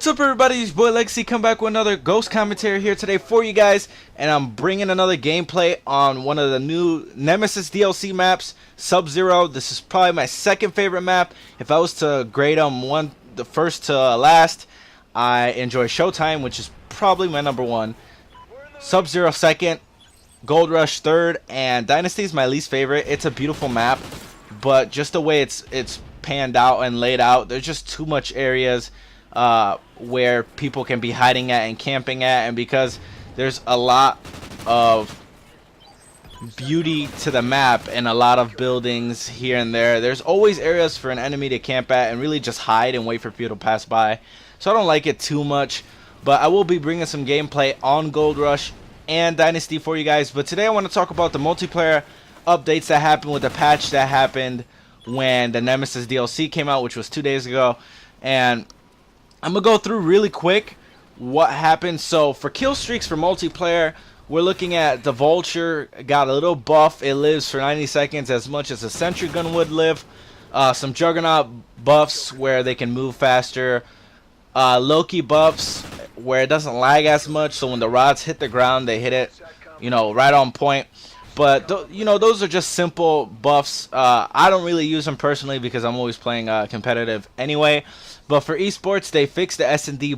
up, everybody? It's your boy Legacy, come back with another Ghost commentary here today for you guys, and I'm bringing another gameplay on one of the new Nemesis DLC maps, Sub-Zero. This is probably my second favorite map. If I was to grade them the first to last, I enjoy Showtime, which is probably my number one, Sub-Zero second, Gold Rush third, and Dynasty is my least favorite. It's a beautiful map, but just the way it's panned out and laid out, there's just too much areas where people can be hiding at and camping at, and because there's a lot of beauty to the map and a lot of buildings here and there, there's always areas for an enemy to camp at and really just hide and wait for people to pass by. So I don't like it too much, but I will be bringing some gameplay on Gold Rush and Dynasty for you guys. But today I want to talk about the multiplayer updates that happened with the patch that happened when the Nemesis DLC came out, which was 2 days ago. And I'm going to go through really quick what happened. So for kill streaks for multiplayer, we're looking at the Vulture got a little buff. It lives for 90 seconds as much as a Sentry Gun would live. Some Juggernaut buffs where they can move faster. Loki buffs where it doesn't lag as much, so when the rods hit the ground, they hit it, right on point. But those are just simple buffs. I don't really use them personally because I'm always playing competitive anyway. But for esports, they fixed the S&D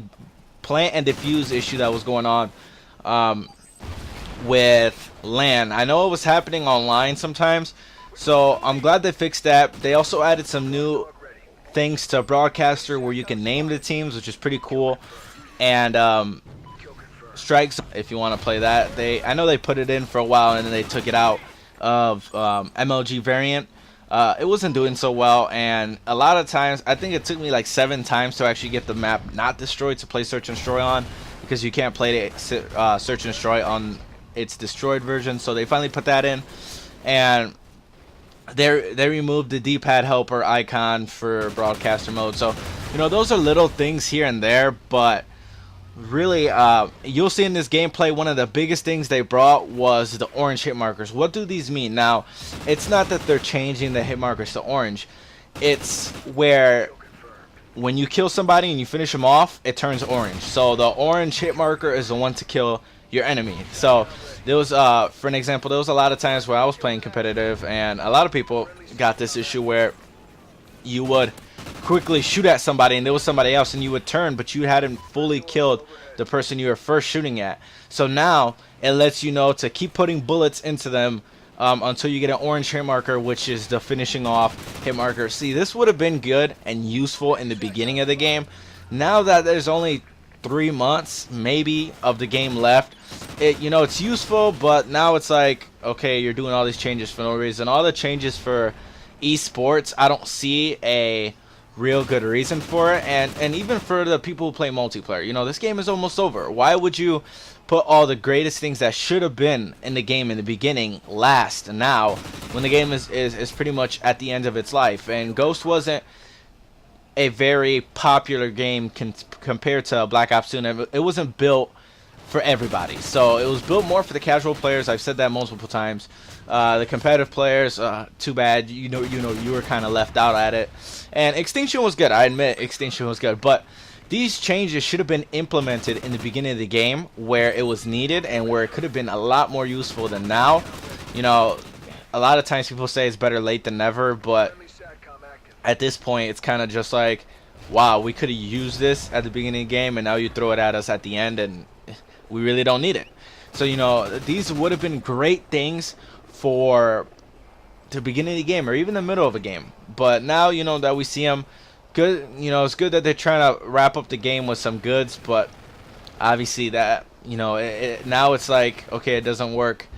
plant and defuse issue that was going on with LAN. I know it was happening online sometimes, so I'm glad they fixed that. They also added some new things to Broadcaster where you can name the teams, which is pretty cool. And strikes, if you want to play that. I know they put it in for a while and then they took it out of MLG variant. It wasn't doing so well, and a lot of times, I think it took me like 7 times to actually get the map not destroyed to play Search and Destroy on, because you can't play the Search and Destroy on its destroyed version. So they finally put that in, and they removed the D-pad helper icon for broadcaster mode. So those are little things here and there, but really you'll see in this gameplay one of the biggest things they brought was the orange hit markers. What do these mean? Now, it's not that they're changing the hit markers to orange. It's where when you kill somebody and you finish them off, it turns orange. So the orange hit marker is the one to kill your enemy. So there was for an example, there was a lot of times where I was playing competitive and a lot of people got this issue where you would quickly shoot at somebody and there was somebody else and you would turn, but you hadn't fully killed the person you were first shooting at. So now it lets you know to keep putting bullets into them until you get an orange hit marker, which is the finishing off hit marker. See, this would have been good and useful in the beginning of the game. Now that there's only 3 months maybe of the game left, it's useful, but now it's like, okay, you're doing all these changes for no reason. All the changes for esports, I don't see a real good reason for it, and even for the people who play multiplayer, this game is almost over. Why would you put all the greatest things that should have been in the game in the beginning last now, when the game is pretty much at the end of its life? And Ghost wasn't a very popular game compared to Black Ops 2, and it wasn't built for everybody. So it was built more for the casual players. I've said that multiple times. The competitive players, too bad. You were kind of left out at it. And Extinction was good. I admit Extinction was good, but these changes should have been implemented in the beginning of the game where it was needed and where it could have been a lot more useful than now. A lot of times people say it's better late than never, but at this point it's kind of just like, wow, we could have used this at the beginning of the game and now you throw it at us at the end and we really don't need it. So these would have been great things for the beginning of the game or even the middle of a game, but now that we see them, good. It's good that they're trying to wrap up the game with some goods, but obviously that now it's like, okay, it doesn't work.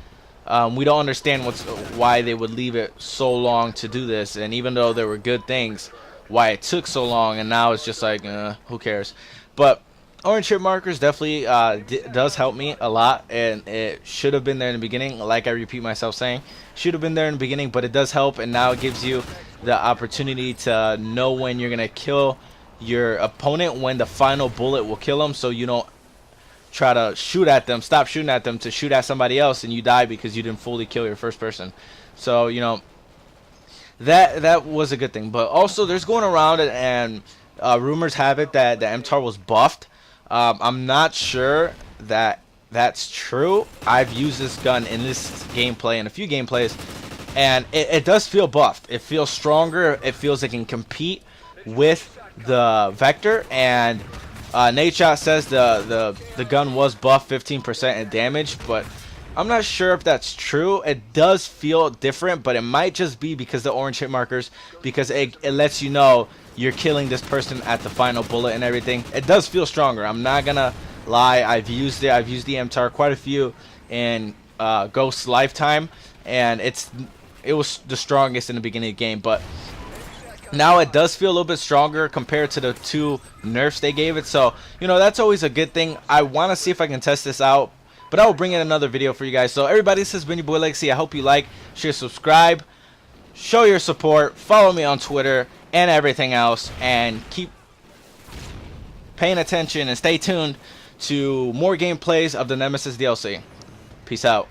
We don't understand why they would leave it so long to do this, and even though there were good things, why it took so long, and now it's just like, who cares? But orange hit markers definitely does help me a lot, and it should have been there in the beginning. Like I repeat myself saying, should have been there in the beginning, but it does help, and now it gives you the opportunity to know when you're gonna kill your opponent, when the final bullet will kill them, so you don't try to shoot at them, stop shooting at them to shoot at somebody else and you die because you didn't fully kill your first person. So that was a good thing. But also there's going around and rumors have it that the MTAR was buffed. I'm not sure that that's true. I've used this gun in this gameplay and a few gameplays, and it does feel buffed. It feels stronger. It feels it can compete with the Vector. And Nadeshot says the gun was buffed 15% in damage, but I'm not sure if that's true. It does feel different, but it might just be because the orange hit markers, because it lets you know you're killing this person at the final bullet and everything. It does feel stronger. I'm not gonna lie. I've used it. I've used the MTAR quite a few in Ghost's lifetime, and it was the strongest in the beginning of the game, but now it does feel a little bit stronger compared to the 2 nerfs they gave it. So, you know, that's always a good thing. I want to see if I can test this out, but I will bring in another video for you guys. So, everybody, this has been your boy Legacy. I hope you like, share, subscribe, show your support, follow me on Twitter, and everything else. And keep paying attention and stay tuned to more gameplays of the Nemesis DLC. Peace out.